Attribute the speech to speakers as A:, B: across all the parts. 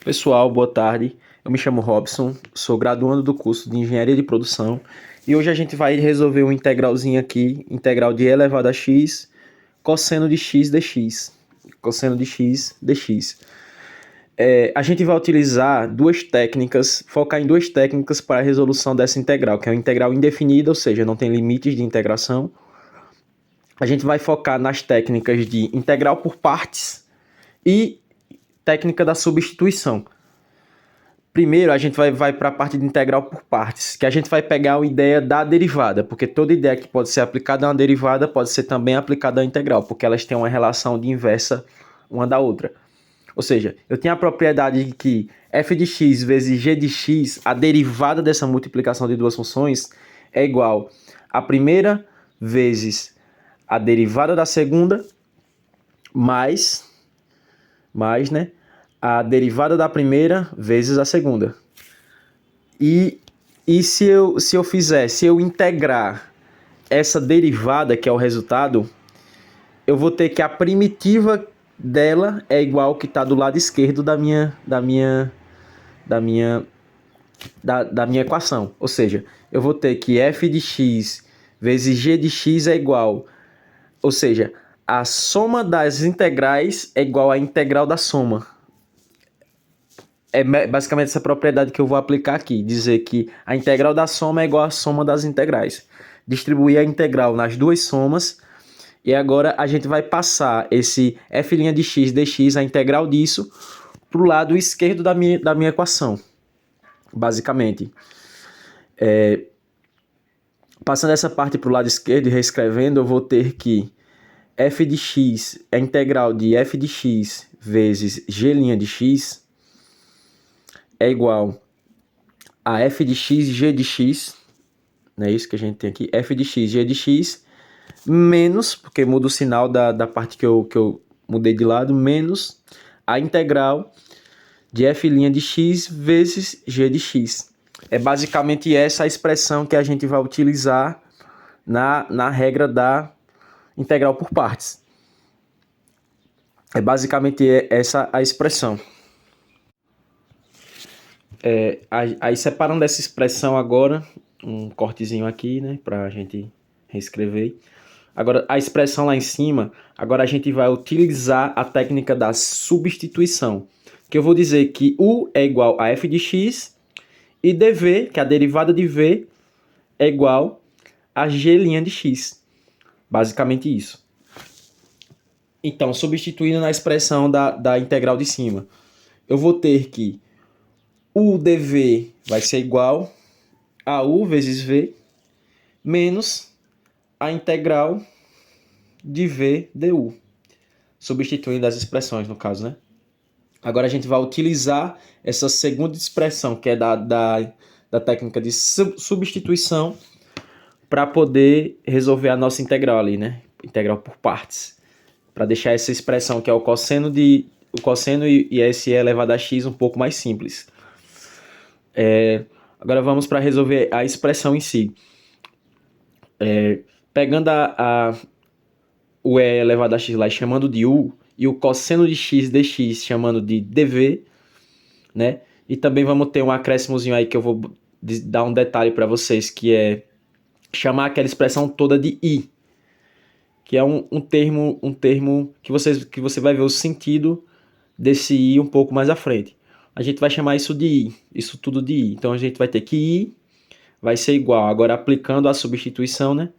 A: Pessoal, boa tarde. Eu me chamo Robson, sou graduando do curso de Engenharia de Produção e hoje a gente vai resolver um integralzinho aqui, integral de e elevado a x, cosseno de x dx. Cosseno de x dx. A gente vai utilizar duas técnicas, focar em duas técnicas para a resolução dessa integral, que é uma integral indefinida, ou seja, não tem limites de integração. A gente vai focar nas técnicas de integral por partes e técnica da substituição. Primeiro, a gente vai para a parte de integral por partes, que a gente vai pegar a ideia da derivada, porque toda ideia que pode ser aplicada a uma derivada pode ser também aplicada à integral, porque elas têm uma relação de inversa uma da outra. Ou seja, eu tenho a propriedade de que f de x vezes g de x, a derivada dessa multiplicação de duas funções, é igual a primeira vezes a derivada da segunda mais, né, a derivada da primeira vezes a segunda. E se eu integrar essa derivada, que é o resultado, eu vou ter que a primitiva dela é igual ao que está do lado esquerdo da minha equação. Ou seja, eu vou ter que f de x vezes g de x é igual, ou seja, a soma das integrais é igual à integral da soma. É basicamente essa propriedade que eu vou aplicar aqui, dizer que a integral da soma é igual à soma das integrais. Distribuir a integral nas duas somas, e agora a gente vai passar esse f' de x dx, a integral disso, para o lado esquerdo da minha equação, basicamente. Passando essa parte para o lado esquerdo e reescrevendo, eu vou ter que f de x é a integral de f de x vezes g' de x é igual a f de x g de x, não é isso que a gente tem aqui, f de x g de x, menos, porque muda o sinal da parte que eu mudei de lado, menos a integral de f' de x vezes g de x. É basicamente essa a expressão que a gente vai utilizar na regra da integral por partes. É basicamente essa a expressão. Aí separando essa expressão agora, um cortezinho aqui, né, para a gente reescrever. Agora, a expressão lá em cima, agora a gente vai utilizar a técnica da substituição, que eu vou dizer que u é igual a f de x e dv, que é a derivada de v, é igual a g' de x. Basicamente isso. Então, substituindo na expressão da integral de cima, eu vou ter que u dv vai ser igual a u vezes v menos a integral de v du. Substituindo as expressões, no caso, né? Agora a gente vai utilizar essa segunda expressão, que é da técnica de substituição, para poder resolver a nossa integral ali, né? Integral por partes. Para deixar essa expressão, que é o cosseno e esse elevado a x, um pouco mais simples. Agora vamos para resolver a expressão em si. Pegando o e elevado a x lá chamando de u, e o cosseno de x dx chamando de dv, né? E também vamos ter um acréscimozinho aí que eu vou dar um detalhe para vocês, que é chamar aquela expressão toda de i, que é um termo que você vai ver o sentido desse i um pouco mais à frente. A gente vai chamar isso de i, isso tudo de i. Então a gente vai ter que i vai ser igual, agora aplicando a substituição, né?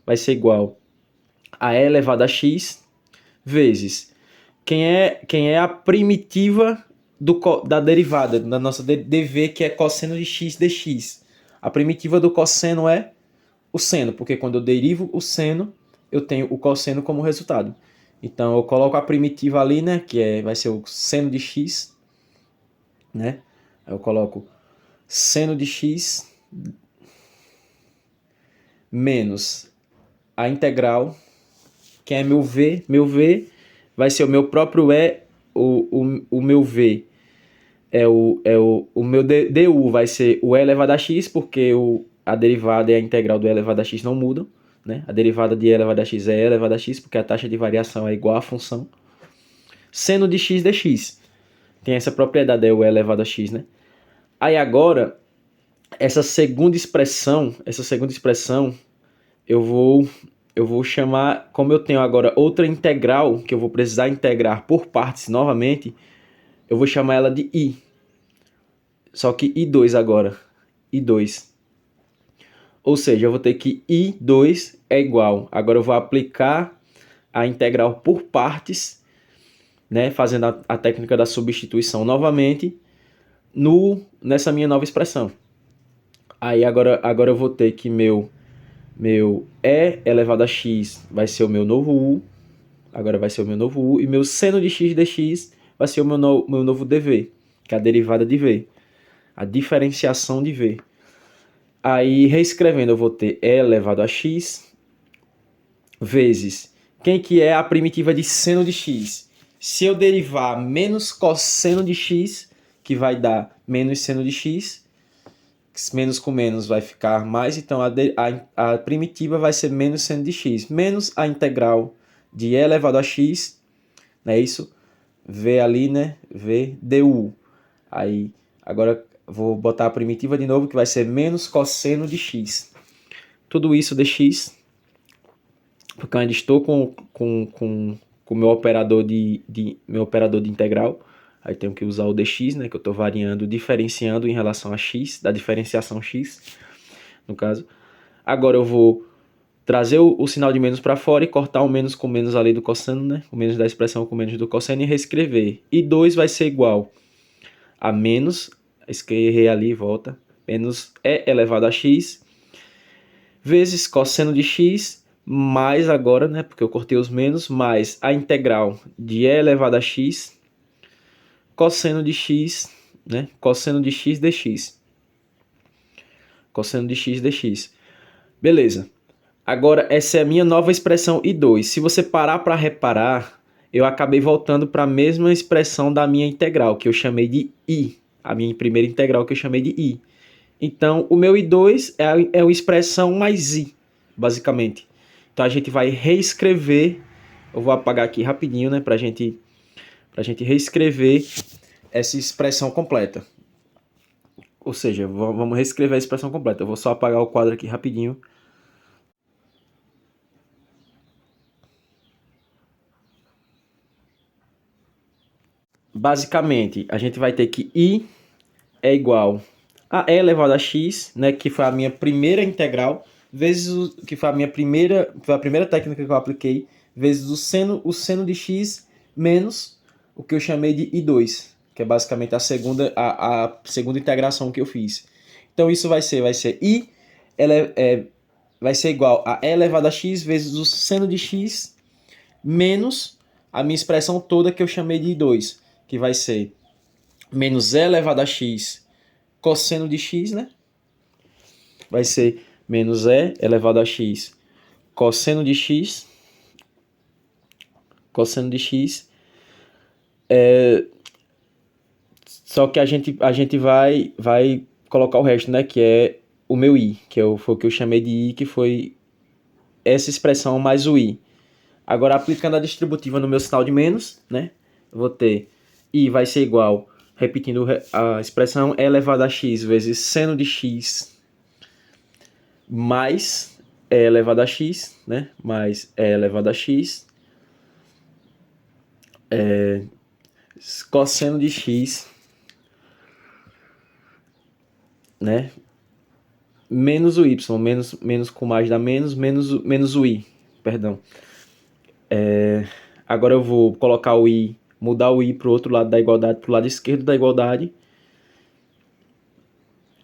A: Vai ser igual a e elevado a x vezes quem é a primitiva da derivada, da nossa dv, que é cosseno de x dx. A primitiva do cosseno é o seno, porque quando eu derivo o seno, eu tenho o cosseno como resultado. Então eu coloco a primitiva ali, né, que vai ser o seno de x, né? Eu coloco seno de x menos a integral, que é meu v. Meu v vai ser o meu próprio e, o meu v o meu du vai ser o e elevado a x, porque a derivada e a integral do e elevado a x não mudam, né? A derivada de e elevado a x é e elevado a x, porque a taxa de variação é igual à função seno de x dx. Tem essa propriedade, é o e elevado a x, né? Aí agora, essa segunda expressão, eu vou chamar, como eu tenho agora outra integral, que eu vou precisar integrar por partes novamente, eu vou chamar ela de i. Só que i2 agora, i2. Ou seja, eu vou ter que i2 é igual. Agora eu vou aplicar a integral por partes, né, fazendo a técnica da substituição novamente nessa minha nova expressão. Aí agora eu vou ter que meu e elevado a x vai ser o meu novo u. Agora vai ser o meu novo u. E meu seno de x dx vai ser o meu novo dv, que é a derivada de v. A diferenciação de v. Aí, reescrevendo, eu vou ter e elevado a x vezes quem que é a primitiva de seno de x. Se eu derivar menos cosseno de x, que vai dar menos seno de x, menos com menos vai ficar mais, então a primitiva vai ser menos seno de x, menos a integral de e elevado a x, não é isso? V ali, né? V du. Aí, agora vou botar a primitiva de novo, que vai ser menos cosseno de x. Tudo isso dx, porque eu ainda estou com o meu operador meu operador de integral. Aí tenho que usar o dx, né, que eu estou variando, diferenciando em relação a x, da diferenciação x, no caso. Agora eu vou trazer o sinal de menos para fora e cortar o menos com menos ali do cosseno, né, o menos da expressão com menos do cosseno e reescrever. E 2 vai ser igual a menos, errei ali, volta, menos e elevado a x, vezes cosseno de x, mais agora, né, porque eu cortei os menos, mais a integral de e elevado a x, cosseno de x, né, cosseno de x dx. Cosseno de x dx. Beleza. Agora, essa é a minha nova expressão i2. Se você parar para reparar, eu acabei voltando para a mesma expressão da minha integral, que eu chamei de i. A minha primeira integral que eu chamei de i. Então, o meu i2 é a expressão mais i, basicamente. Então, a gente vai reescrever. Eu vou apagar aqui rapidinho, né, pra gente reescrever essa expressão completa. Ou seja, vamos reescrever a expressão completa. Eu vou só apagar o quadro aqui rapidinho. Basicamente, a gente vai ter que i é igual a e elevado a x, né, que foi a minha primeira integral, vezes que foi a primeira técnica que eu apliquei, vezes o seno de x menos o que eu chamei de i2, que é basicamente a segunda integração que eu fiz. Então isso vai ser i vai ser igual a e elevado a x vezes o seno de x menos a minha expressão toda que eu chamei de i2, que vai ser menos e elevado a x cosseno de x, né? Vai ser menos e elevado a x cosseno de x. Cosseno de x. Só que a gente vai colocar o resto, né? Que é o meu i, foi o que eu chamei de i, que foi essa expressão mais o i. Agora, aplicando a distributiva no meu sinal de menos, né? Eu vou ter i vai ser igual, repetindo a expressão, e elevado a x vezes seno de x mais e elevado a x, né? Mais e elevado a x cosseno de x, né? Menos o y, menos com mais dá menos o i, perdão. Agora eu vou colocar o i, mudar o i para o outro lado da igualdade, para o lado esquerdo da igualdade.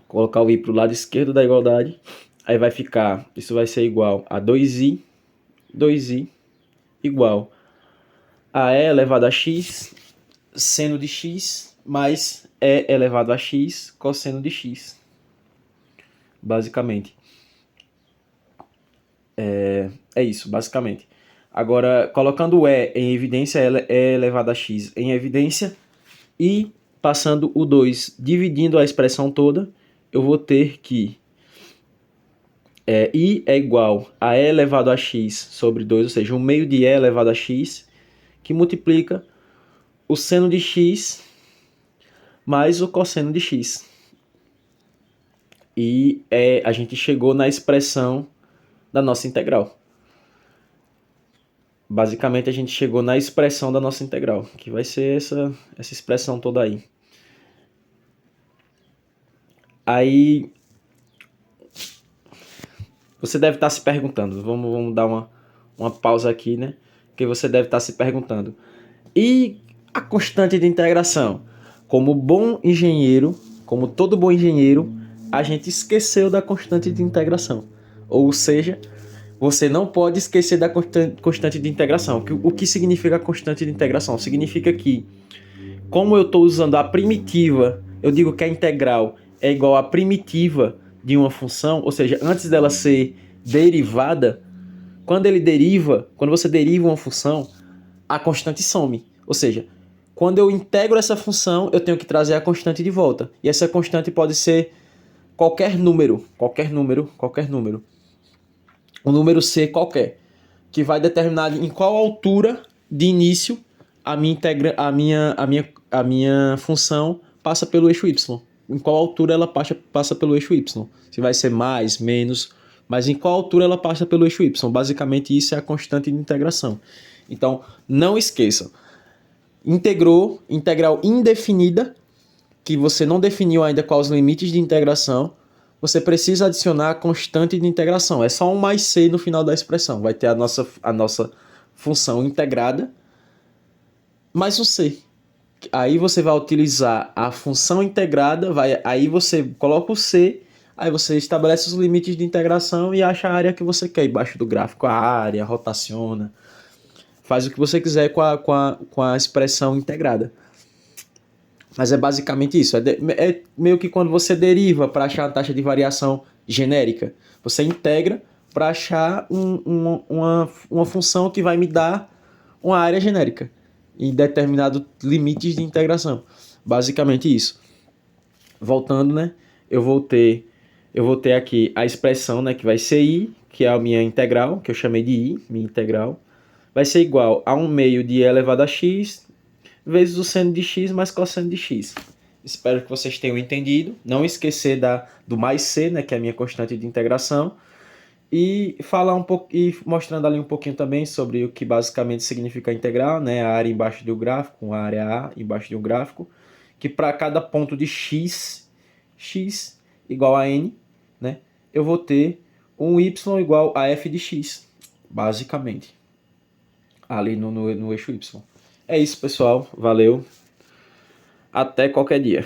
A: Colocar o i para o lado esquerdo da igualdade. Aí vai ficar, isso vai ser igual a 2i igual a e elevado a x seno de x mais e elevado a x cosseno de x. Basicamente. É isso, basicamente. Agora, colocando o e em evidência, e elevado a x em evidência, e passando o 2 dividindo a expressão toda, eu vou ter que i é igual a e elevado a x sobre 2, ou seja, 1 meio de e elevado a x, que multiplica o seno de x mais o cosseno de x. E a gente chegou na expressão da nossa integral. Basicamente, a gente chegou na expressão da nossa integral, que vai ser essa expressão toda aí. Aí, você deve estar se perguntando, vamos dar uma pausa aqui, né? Porque você deve estar se perguntando, e a constante de integração? Como bom engenheiro, como todo bom engenheiro, a gente esqueceu da constante de integração. Ou seja, você não pode esquecer da constante de integração. O que significa a constante de integração? Significa que, como eu estou usando a primitiva, eu digo que a integral é igual à primitiva de uma função, ou seja, antes dela ser derivada, quando você deriva uma função, a constante some. Ou seja, quando eu integro essa função, eu tenho que trazer a constante de volta. E essa constante pode ser qualquer número. Um número C qualquer, que vai determinar em qual altura de início a minha função passa pelo eixo y. Em qual altura ela passa pelo eixo y. Se vai ser mais, menos, mas em qual altura ela passa pelo eixo y. Basicamente isso é a constante de integração. Então, não esqueçam. Integrou, integral indefinida, que você não definiu ainda quais os limites de integração, você precisa adicionar a constante de integração. É só um mais c no final da expressão. Vai ter a nossa função integrada mais um c. Aí você vai utilizar a função integrada, aí você coloca o c, aí você estabelece os limites de integração e acha a área que você quer. Embaixo do gráfico, a área, rotaciona, faz o que você quiser com a expressão integrada. Mas é basicamente isso. É meio que quando você deriva para achar a taxa de variação genérica. Você integra para achar uma função que vai me dar uma área genérica em determinados limites de integração. Basicamente isso. Voltando, né? Eu vou ter aqui a expressão, né, que vai ser i, que é a minha integral, que eu chamei de i, minha integral. Vai ser igual a 1 meio de e elevado a x vezes o seno de x mais cosseno de x. Espero que vocês tenham entendido. Não esquecer do mais c, né, que é a minha constante de integração. E falar um pouco e mostrando ali um pouquinho também sobre o que basicamente significa a integral, né, a área embaixo do gráfico, a área A embaixo de um gráfico, que para cada ponto de x igual a n, né, eu vou ter um y igual a f de x, basicamente, ali no eixo y. É isso, pessoal. Valeu. Até qualquer dia.